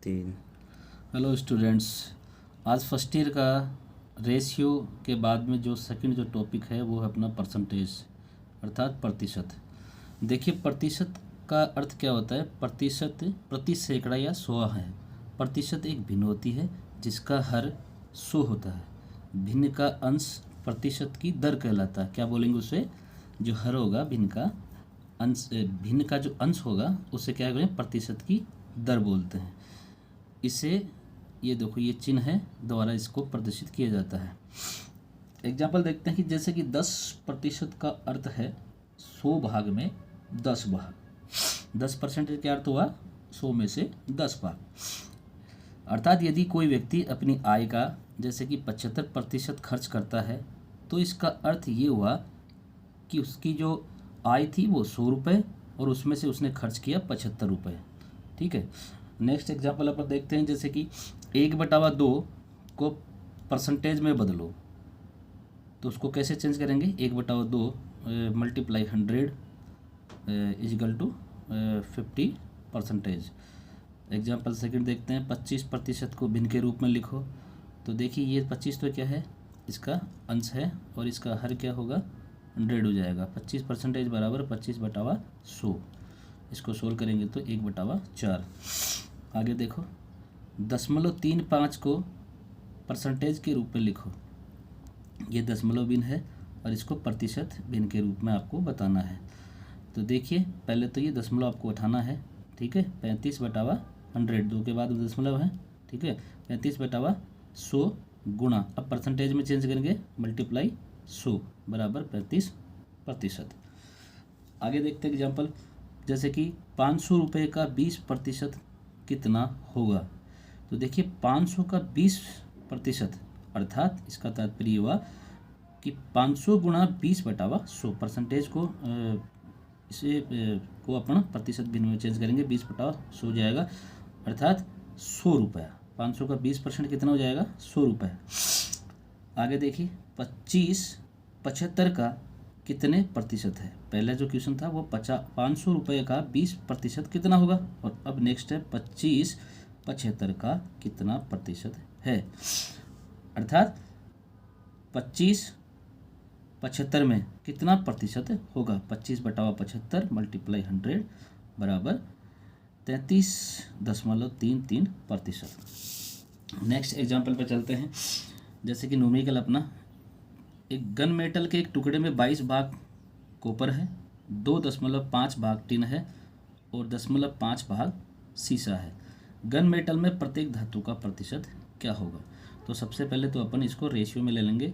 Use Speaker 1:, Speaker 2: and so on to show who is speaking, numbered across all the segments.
Speaker 1: 3।
Speaker 2: Hello students, आज first year का ratio के बाद में जो सेकंड जो टॉपिक है वो है अपना परसेंटेज अर्थात प्रतिशत। देखिए, प्रतिशत का अर्थ क्या होता है। प्रतिशत प्रति सैकड़ा या 100 है। प्रतिशत एक भिन्न होती है जिसका हर 100 होता है। भिन्न का अंश प्रतिशत की दर कहलाता है। क्या बोलेंगे उसे? जो हर होगा भिन्न का अंश, भिन्न का जो अंश होगा उसे क्या बोलेंगे? प्रतिशत की दर बोलते हैं। इसे ये देखो, ये चिन्ह है, द्वारा इसको प्रदर्शित किया जाता है। एग्जाम्पल देखते हैं कि जैसे कि 10% का अर्थ है 100 भाग में 10 भाग। 10% क्या अर्थ हुआ? 100 में से 10 भाग। अर्थात यदि कोई व्यक्ति अपनी आय का जैसे कि 75% खर्च करता है तो इसका अर्थ ये हुआ कि उसकी जो आय थी वो 100 रुपये और उसमें से उसने खर्च किया 75 रुपये। ठीक है। नेक्स्ट एग्जाम्पल अपन देखते हैं, जैसे कि 1/2 को परसेंटेज में बदलो तो उसको कैसे चेंज करेंगे? 1/2 multiply 100 is equal to 50%। Example second देखते हैं, 25% को भिन्न के रूप में लिखो। तो देखिए, ये 25 तो क्या है? इसका अंश है और इसका हर क्या होगा? 100 हो जाएगा। 25% बराबर 25/100। इसको सोल्व करेंगे तो 1/4। आगे देखो, 0.35 को परसेंटेज के रूप में लिखो। ये दशमलव भिन्न है और इसको प्रतिशत भिन्न के रूप में आपको बताना है। तो देखिए, पहले तो ये दशमलव आपको उठाना है। ठीक है। 35/100, 2 के बाद दशमलव है। ठीक है। 35/100 गुणा, अब परसेंटेज में चेंज करेंगे, मल्टीप्लाई 100 बराबर 35%। आगे देखते हैं एग्जाम्पल, जैसे कि 500 रुपये का 20% कितना होगा? तो देखिए, 500 का 20% अर्थात इसका तात्पर्य हुआ कि 500 गुणा 20/100। परसेंटेज को इसे को अपन प्रतिशत भिन्न में चेंज करेंगे, 20/100 हो जाएगा अर्थात 100 रुपये। 500 का 20% कितना हो जाएगा? 100 रुपये। आगे देखिए, 75 का कितने प्रतिशत है? पहला जो क्वेश्चन था वो 500 रुपये का 20% कितना होगा, और अब नेक्स्ट है 75 का कितना प्रतिशत है। अर्थात 75 में कितना प्रतिशत होगा? 25/75 मल्टीप्लाई 100 बराबर 33.33%। नेक्स्ट एग्जाम्पल पर चलते हैं, जैसे कि न्यूमेरिकल अपना, एक गन मेटल के एक टुकड़े में 22 भाग कॉपर है, 2.5 भाग टिन है और 0.5 भाग सीसा है। गन मेटल में प्रत्येक धातु का प्रतिशत क्या होगा? तो सबसे पहले तो अपन इसको रेशियो में ले लेंगे,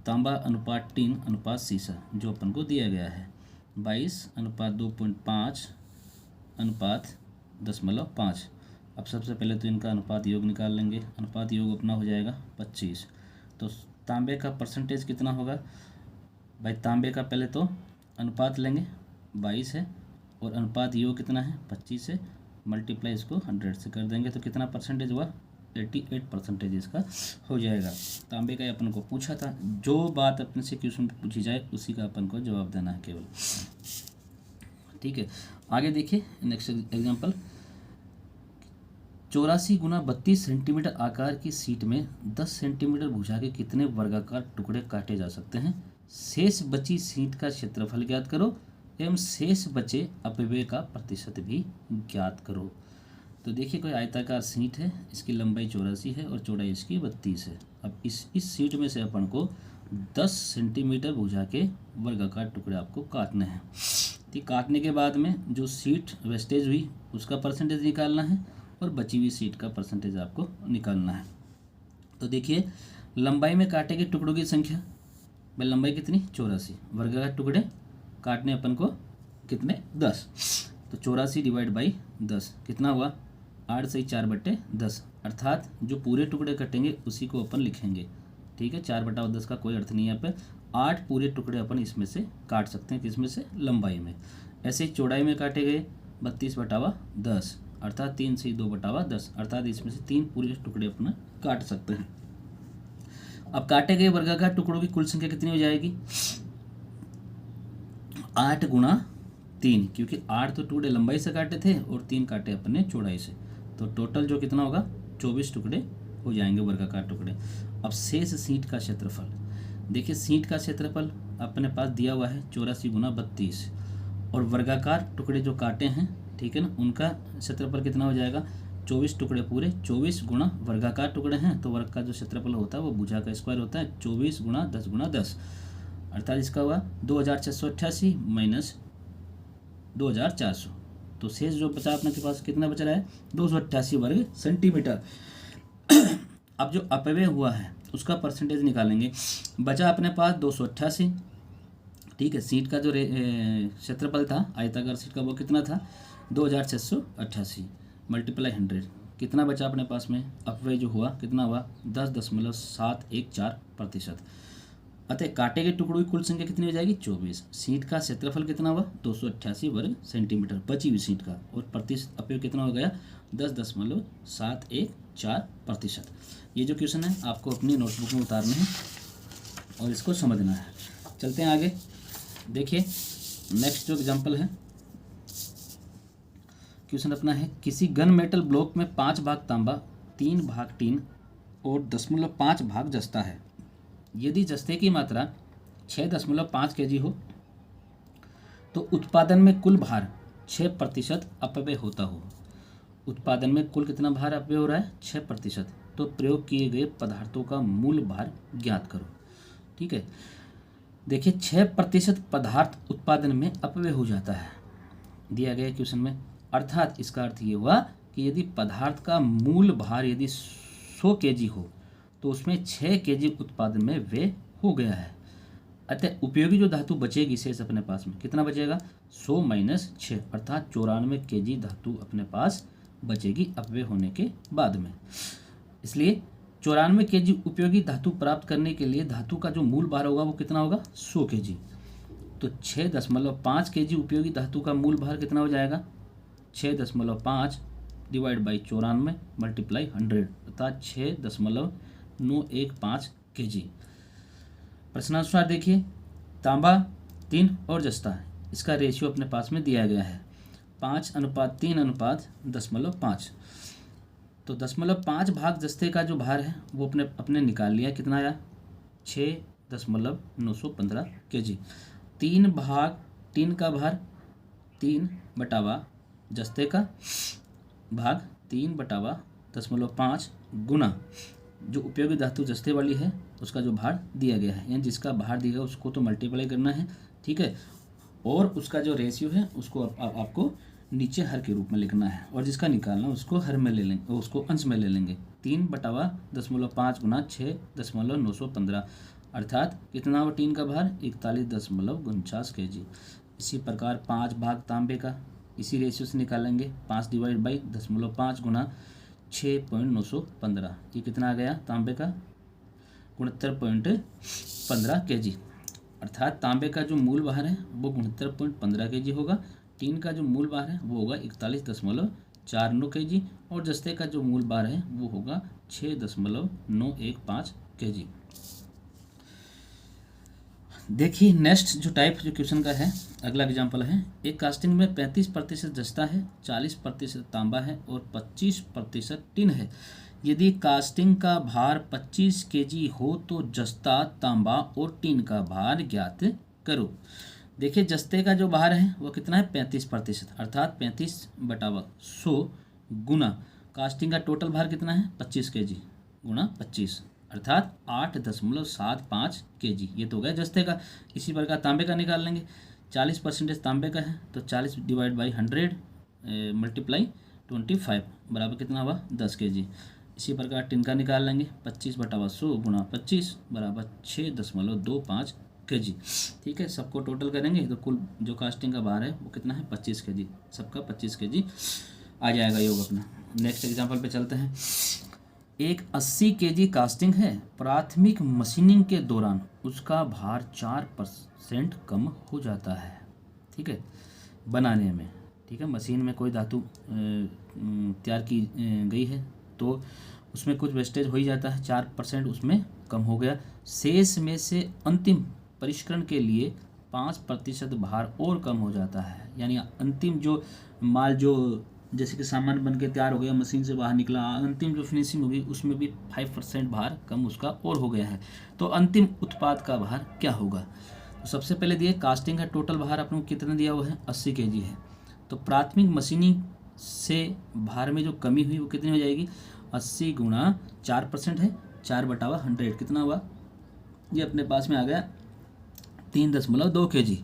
Speaker 2: तांबा अनुपात टिन अनुपात सीसा, जो अपन को दिया गया है 22:2.5 अनुपात 0.5। अब सबसे पहले तो इनका अनुपात योग निकाल लेंगे। अनुपात योग अपना हो जाएगा 25। तो तांबे का परसेंटेज कितना होगा? भाई, तांबे का पहले तो अनुपात लेंगे, 22 है, और अनुपात योग कितना है? 25 है, मल्टीप्लाई इसको 100 से कर देंगे तो कितना परसेंटेज हुआ? 88% इसका हो जाएगा। तांबे का अपन को पूछा था, जो बात अपने से क्वेश्चन पूछी जाए उसी का अपन को जवाब देना है केवल। ठीक है। आगे देखिए नेक्स्ट एग्जाम्पल, 84 गुना 32 सेंटीमीटर आकार की शीट में 10 सेंटीमीटर भुजा के कितने वर्गाकार टुकड़े काटे जा सकते हैं? शेष बची शीट का क्षेत्रफल ज्ञात करो एवं शेष बचे अपव्यय का प्रतिशत भी ज्ञात करो। तो देखिए, कोई आयताकार शीट है, इसकी लंबाई 84 है और चौड़ाई इसकी 32 है। अब इस शीट में से अपन को 10 सेंटीमीटर भुजा के वर्गाकार टुकड़े आपको काटने हैं। ठीक, काटने के बाद में जो शीट वेस्टेज हुई उसका परसेंटेज निकालना है और बची हुई शीट का परसेंटेज आपको निकालना है। तो देखिए, लंबाई में काटे गए टुकड़ों की संख्या, भाई लंबाई कितनी? 84। वर्गाकार टुकड़े काटने अपन को कितने? 10। तो 84 डिवाइड बाई 10 कितना हुआ? 8 से 4/10, अर्थात जो पूरे टुकड़े कटेंगे उसी को अपन लिखेंगे। ठीक है। 4/10 का कोई अर्थ नहीं है। यहाँ पे 8 पूरे टुकड़े अपन इसमें से काट सकते हैं। किसमें से? लंबाई में। ऐसे ही चौड़ाई में काटे गए 32/10, अर्थात 3 से 2/10, अर्थात इसमें से 3 पूरे टुकड़े अपना काट सकते हैं। अब काटे गए वर्गाकार टुकड़ों की कुल संख्या कितनी हो जाएगी? 8 गुणा 3, क्योंकि 8 तो टुकड़े लंबाई से काटे थे और 3 काटे अपने चौड़ाई से। तो टोटल जो कितना होगा 24 टुकड़े हो जाएंगे, वर्गाकार टुकड़े। अब शेष सीट का क्षेत्रफल, देखिए सीट का क्षेत्रफल अपने पास दिया हुआ है 84 गुना 32, और वर्गाकार टुकड़े जो काटे हैं, ठीक है ना, उनका क्षेत्रफल कितना हो जाएगा 24 टुकड़े पूरे, 24 गुना वर्गाकार टुकड़े हैं तो वर्ग का जो क्षेत्रफल होता है वो भुजा का स्क्वायर होता है, 24 गुना 10 अर्थात इसका हुआ 2688 माइनस 2400, तो शेष जो बचा अपने के पास कितना बच रहा है 288 वर्ग सेंटीमीटर। अब जो अपव्यय हुआ है उसका परसेंटेज निकालेंगे। बचा अपने पास 288, ठीक है। सीट का जो क्षेत्रफल था आयताकार सीट का वो कितना था 2688 मल्टीप्लाई 100, कितना बचा अपने पास में अपव्यय जो हुआ कितना हुआ 10.714%। अतः काटे गए टुकड़ों की कुल संख्या कितनी हो जाएगी 24। सीट का क्षेत्रफल कितना हुआ 288 वर्ग सेंटीमीटर बची हुई सीट का, और प्रतिशत अपव्यय कितना हो गया 10.714%। ये जो क्वेश्चन है आपको अपनी नोटबुक में उतारने हैं और इसको समझना है। चलते हैं आगे, देखिए नेक्स्ट जो एग्जांपल है, क्वेश्चन अपना है किसी गन मेटल ब्लॉक में 5 भाग तांबा, 3 भाग टीन और 0.5 भाग जस्ता है। यदि जस्ते की मात्रा 6.5 kg हो तो उत्पादन में कुल भार 6% अपव्यय होता हो। उत्पादन में कुल कितना भार अपव्यय हो रहा है 6%, तो प्रयोग किए गए पदार्थों का मूल भार ज्ञात करो। ठीक है, देखिए 6% पदार्थ उत्पादन में अपव्यय हो जाता है दिया गया क्वेश्चन में, अर्थात इसका अर्थ ये हुआ कि यदि पदार्थ का मूल भार यदि 100 kg हो तो उसमें 6 kg उत्पादन में व्यय हो गया है। अतः उपयोगी जो धातु बचेगी शेष अपने पास में कितना बचेगा 100 माइनस 6 अर्थात 94 kg धातु अपने पास बचेगी अपव्यय होने के बाद में। इसलिए 94 kg उपयोगी धातु प्राप्त करने के लिए धातु का जो मूल भार होगा वो कितना होगा 100 kg। तो 6.5 kg उपयोगी धातु का मूल भार कितना हो जाएगा 6.5 डिवाइड बाई 94 मल्टीप्लाई 100 अर्थात 6.915 kg। प्रश्नानुसार देखिए तांबा 3 और जस्ता इसका रेशियो अपने पास में दिया गया है 5:3:10.5। तो 0.5 भाग जस्ते का जो भार है वो अपने निकाल लिया, कितना आया 6.915 kg। 3 भाग टीन का भार 3 बटावा जस्ते का भाग 3/10.5 गुना जो उपयोगी धातु जस्ते वाली है उसका जो भार दिया गया है, यानी जिसका भार दिया गया उसको तो मल्टीप्लाई करना है, ठीक है, और उसका जो रेशियो है उसको आपको नीचे हर के रूप में लिखना है, और जिसका निकालना उसको हर में ले लेंगे, उसको अंश में ले लेंगे। 3/10.5 गुना 6.915 अर्थात कितना हो टीन का भार 41.49 kg। इसी प्रकार 5 भाग तांबे का इसी रेशियो से निकालेंगे 5 डिवाइड बाई 0.5 गुना 6.915, ये कितना आ गया तांबे का 69.15 kg। अर्थात तांबे का जो मूल भार है वो 69.15 kg होगा, टीन का जो मूल भार है वो होगा 41.49 kg, और जस्ते का जो मूल भार है वो होगा 6.915 kg। देखिए नेक्स्ट जो टाइप जो क्वेश्चन का है अगला एग्जांपल है, एक कास्टिंग में 35% जस्ता है, 40% तांबा है और 25% टिन है। यदि कास्टिंग का भार 25 kg हो तो जस्ता, तांबा और टिन का भार ज्ञात करो। देखिए जस्ते का जो भार है वो कितना है 35% अर्थात 35/100 गुना कास्टिंग का टोटल भार कितना है 25 kg गुना 25 अर्थात 8.75 kg, ये तो हो गया जस्ते का। इसी प्रकार तांबे का निकाल लेंगे, 40% तांबे का है तो 40 डिवाइड बाई 100 मल्टीप्लाई 25 बराबर कितना हुआ 10 kg। इसी प्रकार टिन का निकाल लेंगे, 25/100 गुना 25 बराबर 6.25 kg। ठीक है, सबको टोटल करेंगे तो कुल जो कास्टिंग का भार है वो कितना है 25 kg, सबका 25 kg आ जाएगा योग अपना। नेक्स्ट एग्जांपल पे चलते हैं। एक 80 kg कास्टिंग है, प्राथमिक मशीनिंग के दौरान उसका भार 4% कम हो जाता है। ठीक है, बनाने में, ठीक है, मशीन में कोई धातु तैयार की गई है तो उसमें कुछ वेस्टेज हो ही जाता है, 4% उसमें कम हो गया। शेष में से अंतिम परिष्करण के लिए 5% भार और कम हो जाता है, यानी अंतिम जो माल जो जैसे कि सामान बन के तैयार हो गया, मशीन से बाहर निकला, अंतिम जो फिनिशिंग होगी उसमें भी 5% भार कम उसका और हो गया है, तो अंतिम उत्पाद का भार क्या होगा। तो सबसे पहले दिए कास्टिंग का टोटल भार अपने को कितना दिया हुआ है 80 kg है। तो प्राथमिक मशीनिंग से भार में जो कमी हुई वो कितनी हो जाएगी 80 गुणा 4% है, 4/100 कितना हुआ, ये अपने पास में आ गया 3.2 kg।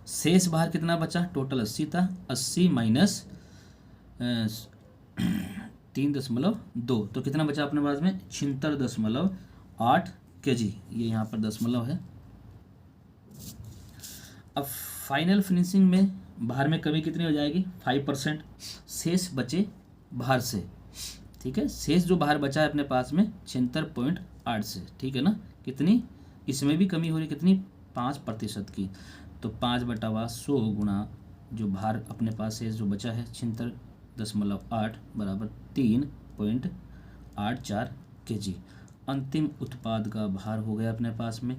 Speaker 2: शेष भार कितना बचा, टोटल 80 था, 80 माइनस 3.2 तो कितना बचा अपने पास में 76.8 kg, ये यहाँ पर दशमलव है। अब फाइनल फिनिशिंग में भार में कमी कितनी हो जाएगी 5%, शेष बचे भार से, ठीक है, शेष जो भार बचा है अपने पास में 76.8 से, ठीक है ना, कितनी इसमें भी कमी हो रही, कितनी 5% की, तो 5/100 गुणा जो भार अपने पास शेष जो बचा है 76.8 बराबर 3.84 kg। अंतिम उत्पाद का भार हो गया अपने पास में,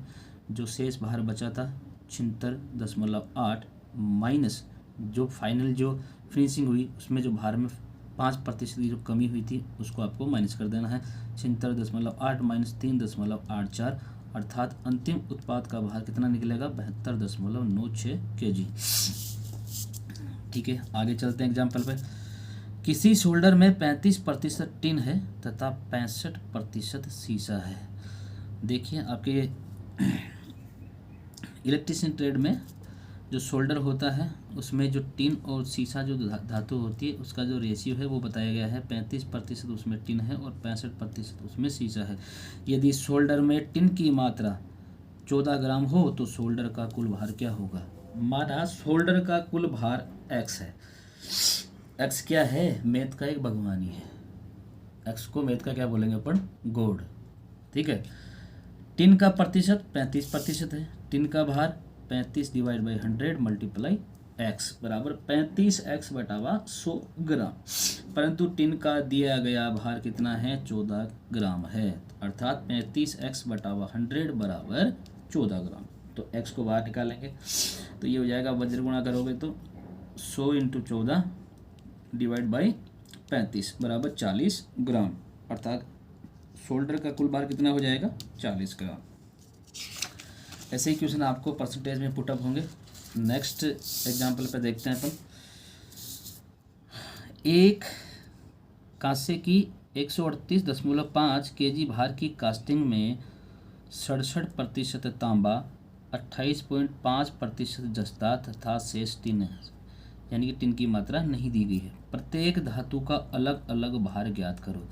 Speaker 2: जो शेष भार बचा था 76.8 माइनस जो फाइनल जो फिनिशिंग हुई उसमें जो भार में 5% की जो कमी हुई थी उसको आपको माइनस कर देना है, 76.8 माइनस 3.84 अर्थात अंतिम उत्पाद का भार कितना निकलेगा 72.96 kg। ठीक है, आगे चलते हैं एग्जाम्पल पे। किसी शोल्डर में 35% टिन है तथा 65% शीशा है। देखिए आपके इलेक्ट्रिशियन ट्रेड में जो शोल्डर होता है उसमें जो टिन और शीशा जो धातु होती है उसका जो रेशियो है वो बताया गया है, 35% उसमें टिन है और 65% उसमें शीशा है। यदि शोल्डर में टिन की मात्रा 14 ग्राम हो तो शोल्डर का कुल भार क्या होगा। माना शोल्डर का कुल भार x है, x क्या है मैथ का एक भगवानी है, x को मैथ का क्या बोलेंगे अपन गॉड, ठीक है। टिन का प्रतिशत 35% है, टिन का भार 35/100 मल्टीप्लाई x बराबर 35x/100 ग्राम, परंतु टिन का दिया गया भार कितना है 14 ग्राम है, अर्थात 35x/100 बराबर 14 ग्राम। तो x को बाहर निकालेंगे तो ये हो जाएगा, वज्र गुणा करोगे तो 100 × 14 डिवाइड बाई 35 बराबर 40 ग्राम, अर्थात शोल्डर का कुल भार कितना हो जाएगा 40 ग्राम। ऐसे ही क्वेश्चन आपको परसेंटेज में पुटअप होंगे। नेक्स्ट एग्जाम्पल पे देखते हैं अपन। एक कांसे की 138.5 kg भार की कास्टिंग में 67% तांबा, 28.5% जस्ता तथा शेष टिन है, यानी कि टिन की मात्रा नहीं दी गई है। प्रत्येक धातु का अलग अलग भार ज्ञात करो।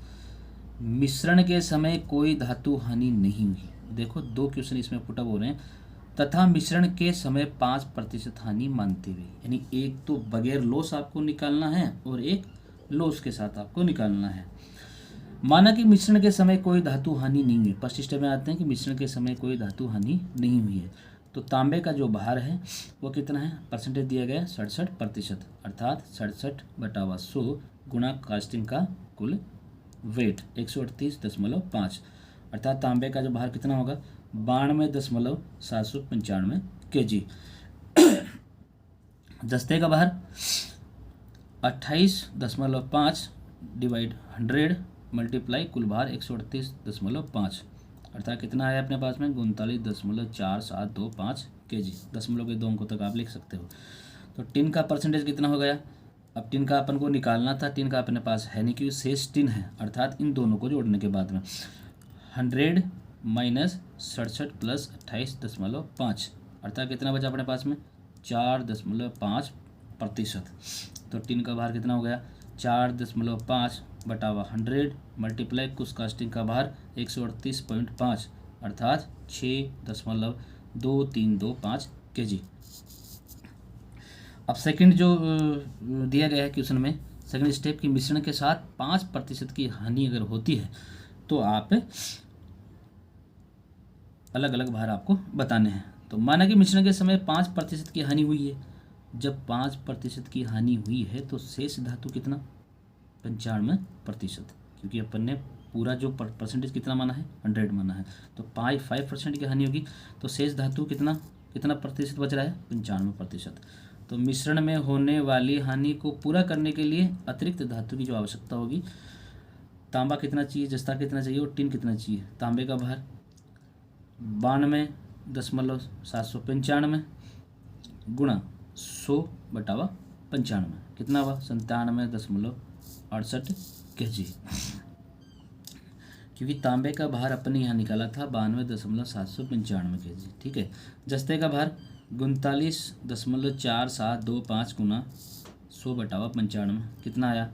Speaker 2: मिश्रण के समय कोई धातु हानि नहीं हुई। देखो दो क्वेश्चन इसमें पुटअप हो रहे हैं। तथा मिश्रण के समय 5% हानि मानते हुए, यानी एक तो बगैर लॉस आपको निकालना है और एक लॉस के साथ आपको निकालना है। माना कि मिश्रण के समय कोई धातु हानि नहीं है। फर्स्ट स्टेप में आते हैं कि मिश्रण के समय कोई धातु हानि नहीं हुई है, तो तांबे का जो भार है वो कितना है, परसेंटेज दिया गया है 67%, अर्थात 67/100 गुणा कास्टिंग का कुल वेट 138.5, अर्थात तांबे का जो भार कितना होगा 92.795 kg। जस्ते का भार 28.5 डिवाइड 100 मल्टीप्लाई कुल भार 138.5, अर्थात कितना आया अपने पास में 39.4725 kg। दशमलव के 2 अंकों तक आप लिख सकते हो। तो टिन का परसेंटेज कितना हो गया, अब टिन का अपन को निकालना था, टिन का अपने पास है नहीं क्योंकि शेष टिन है, अर्थात इन दोनों को जोड़ने के बाद में 100 माइनस 67 प्लस 28.5, अर्थात कितना बचा अपने पास में 4.5%। तो टिन का भार कितना हो गया 4.5/100 मल्टीप्लाई कुछ कास्टिंग का भार 138.5, अर्थात 6.2325 kg। अब सेकंड जो दिया गया है क्वेश्चन में, सेकंड स्टेप की मिश्रण के साथ 5% की हानि अगर होती है तो आप अलग अलग भार आपको बताने हैं। तो माना कि मिश्रण के समय 5% की हानि हुई है। जब 5% की हानि हुई है तो शेष धातु कितना 95%, क्योंकि अपन ने पूरा जो परसेंटेज कितना माना है 100 माना है, तो 5% की हानि होगी तो शेष धातु कितना प्रतिशत बच रहा है 95%। तो मिश्रण में होने वाली हानि को पूरा करने के लिए अतिरिक्त धातु की जो आवश्यकता होगी, तांबा कितना चाहिए, जस्ता कितना चाहिए और टिन कितना चाहिए। तांबे का भार 92.795 गुणा 100/95 कितना हुआ 97.68 kg। क्योंकि तांबे का भार अपने यहाँ निकाला था 92.795 kg, ठीक है। जस्ते का भार 39.4725 गुणा 100/95 कितना आया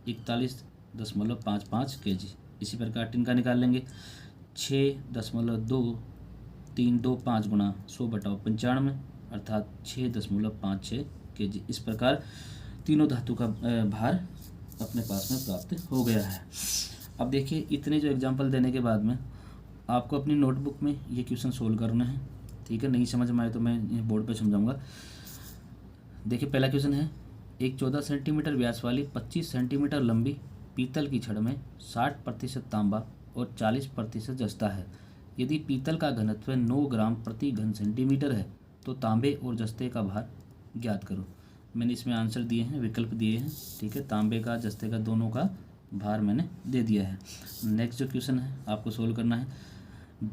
Speaker 2: 41.55 kg। इसी प्रकार टिन का निकाल लेंगे 6.2325 गुणा 100/95 अर्थात 6.56 kg। इस प्रकार तीनों धातु का भार अपने पास में प्राप्त हो गया है। अब देखिए इतने जो एग्जाम्पल देने के बाद में आपको अपनी नोटबुक में ये क्वेश्चन सोल्व करना है, ठीक है। नहीं समझ में आए तो मैं ये बोर्ड पे समझाऊंगा। देखिए पहला क्वेश्चन है, एक 14 सेंटीमीटर व्यास वाली 25 सेंटीमीटर लंबी पीतल की छड़ में 60% तांबा और 40% जस्ता है। यदि पीतल का घनत्व 9 ग्राम प्रति घन सेंटीमीटर है तो तांबे और जस्ते का भार ज्ञात करो। मैंने इसमें आंसर दिए हैं, विकल्प दिए हैं, ठीक है। तांबे का जस्ते का दोनों का भार मैंने दे दिया है। नेक्स्ट जो क्वेश्चन है आपको सोल्व करना है,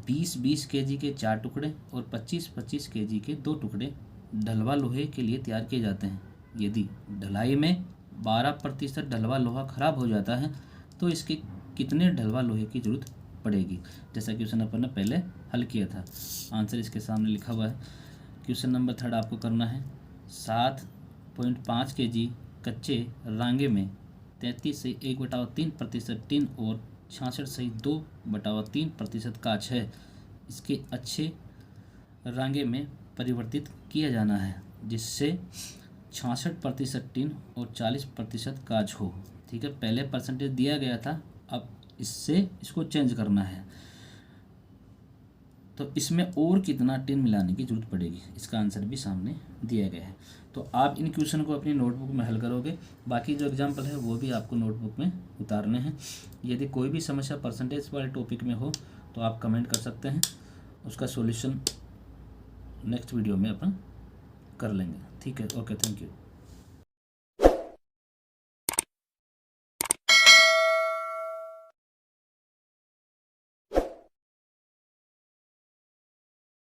Speaker 2: 20-20 kg के 4 टुकड़े और 25-25 kg के 2 टुकड़े ढलवा लोहे के लिए तैयार किए जाते हैं। यदि ढलाई में 12% ढलवा लोहा खराब हो जाता है तो इसके कितने ढलवा लोहे की जरूरत पड़ेगी। जैसा क्वेश्चन अपन ने पहले हल किया था, आंसर इसके सामने लिखा हुआ है। क्वेश्चन नंबर 3 आपको करना है, 7.5 kg कच्चे रांगे में 33.1/3% टिन और 66.2/3% कांच है। इसके अच्छे रांगे में परिवर्तित किया जाना है जिससे 66% टिन और 40% कांच हो, ठीक है। पहले परसेंटेज दिया गया था, अब इसको चेंज करना है। तो इसमें और कितना टिन मिलाने की जरूरत पड़ेगी, इसका आंसर भी सामने दिया गया है। तो आप इन क्वेश्चन को अपनी नोटबुक में हल करोगे। बाकी जो एग्जाम्पल है वो भी आपको नोटबुक में उतारने हैं। यदि कोई भी समस्या परसेंटेज वाले टॉपिक में हो तो आप कमेंट कर सकते हैं, उसका सॉल्यूशन नेक्स्ट वीडियो में अपन कर लेंगे, ठीक है। Okay, thank you.